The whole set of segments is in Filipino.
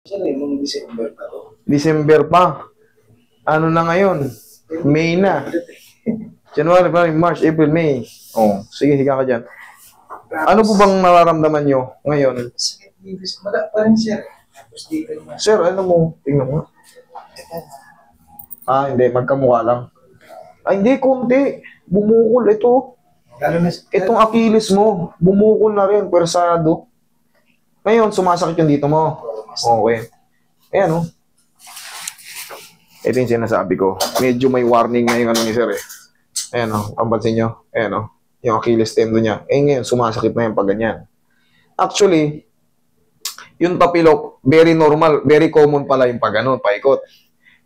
Yan eh, nung December pa to. December pa. Ano na ngayon? May na. January, February, March, April, May. Oh, sige, higa ka dyan. Ano po bang nararamdaman nyo ngayon? Sakit dito. Wala pa rin sir. Tapos dito naman. Sir, ano mo? Tingnan mo. Ah, hindi. Magkamukha lang. Ah, hindi. Kunti. Bumukol. Ito. Lalo na Itong Achilles mo. Bumukol na rin. Persado. Ngayon, sumasakit yung dito mo. Okay. Ayan, oh. Ito yung sinasabi ko. Medyo may warning na yung ano ni sir eh. Ayan, oh. Pampansin nyo. Ayan, oh. Yung Achilles tendon niya. Eh ngayon, sumasakit na yung pag ganyan. Actually, yung tapilok, very normal, very common pala yung pag ganun, paikot.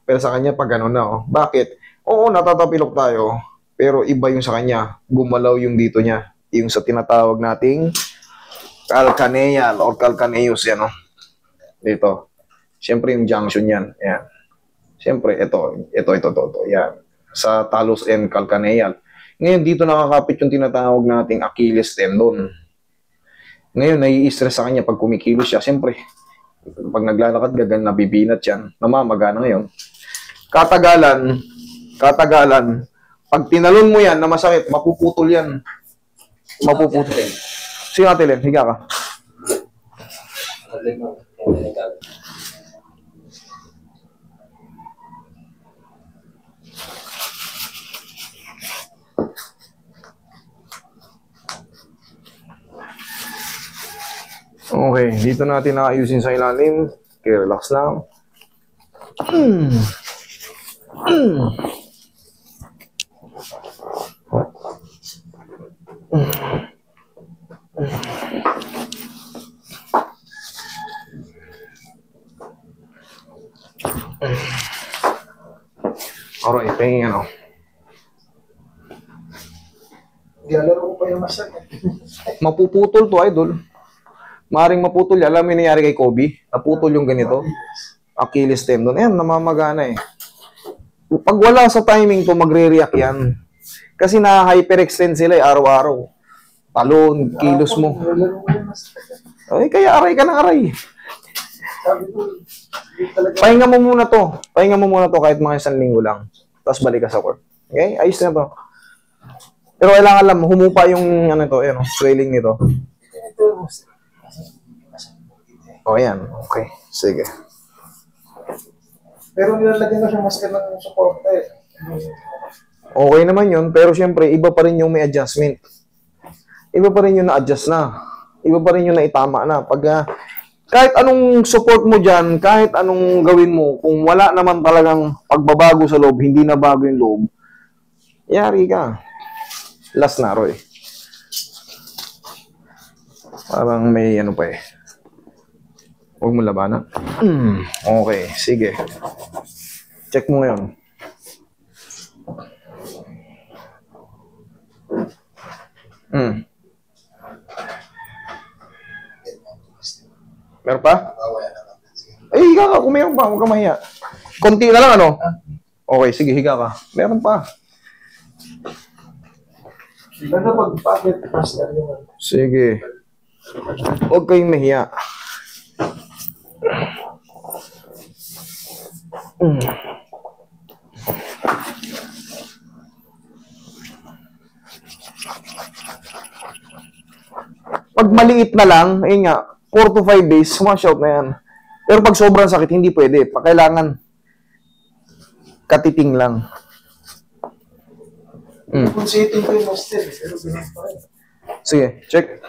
Pero sa kanya, pag ganun na, oh. Bakit? Oo, natatapilok tayo. Pero iba yung sa kanya. Gumalaw yung dito niya. Yung sa tinatawag nating calcaneal or calcaneus, yan, oh. Dito. Siyempre, yung junction yan. Ayan. Siyempre, ito. Yan. Sa talus and calcaneal. Ngayon, dito nakakapit yung tinatawag nating Achilles tendon. Ngayon, nai-stress sa kanya pag kumikilos siya. Siyempre, pag naglalakad, gagan nabibinat yan. Namamaga na ngayon. Katagalan, pag tinalon mo yan na masakit, mapuputol yan. Mapuputol. Sige natin, Len. Higa ka. Okay, dito natin naayusin sa ilalim. Okay, relax lang. Alright, tingin ano. Ginalaro ko pa yung masakit. Mapuputol to, idol. Maring maputol yan. Alam mo yung nangyari kay Kobe? Naputol yung ganito. Achilles tendon. Ayan, namamagana eh. Pag wala sa timing to, magre-react yan. Kasi na-hyperextend sila eh, araw-araw. Talon, kilos mo. Ginalaro ko yung masakit. Ay, kaya aray ka ng aray. Sabi ko, hindi talaga. Pahinga mo muna to. Pahinga mo muna to kahit mga 1 linggo lang. Tapos balik ka sa work. Okay? Ayos na to. Pero kailangan alam, humupa yung ano to, ano, swelling nito. Ito, O, yan. Okay. Sige. pero nilalagyan ko siya masker ng support eh. Okay naman yun, pero syempre, iba pa rin yung may adjustment. Iba pa rin yung na-adjust na. Iba pa rin yung naitama na. Pag, kahit anong support mo dyan, kahit anong gawin mo, kung wala naman talagang pagbabago sa loob, hindi na bago yung loob, yari ka. Last na, Roy. Parang may ano pa eh. Huwag mo labanan. Okay, sige. Check mo ngayon. Meron pa? Ay, higa ka. Kung meron pa, huwag ka mahiya. Konti na lang, ano? Okay, sige, higa ka. Meron pa. Lalo pag bakit masker yung Sige. Huwag kayong mahiya. Pag maliit na lang, ayun nga, 4 to 5 days, wash out na yan. Pero pag sobrang sakit, hindi pwede. Kailangan katiting lang. kung setting ko yung master, pero ganun pa rin. Sige, check.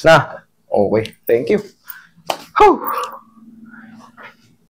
Na. Okay, thank you. Whew.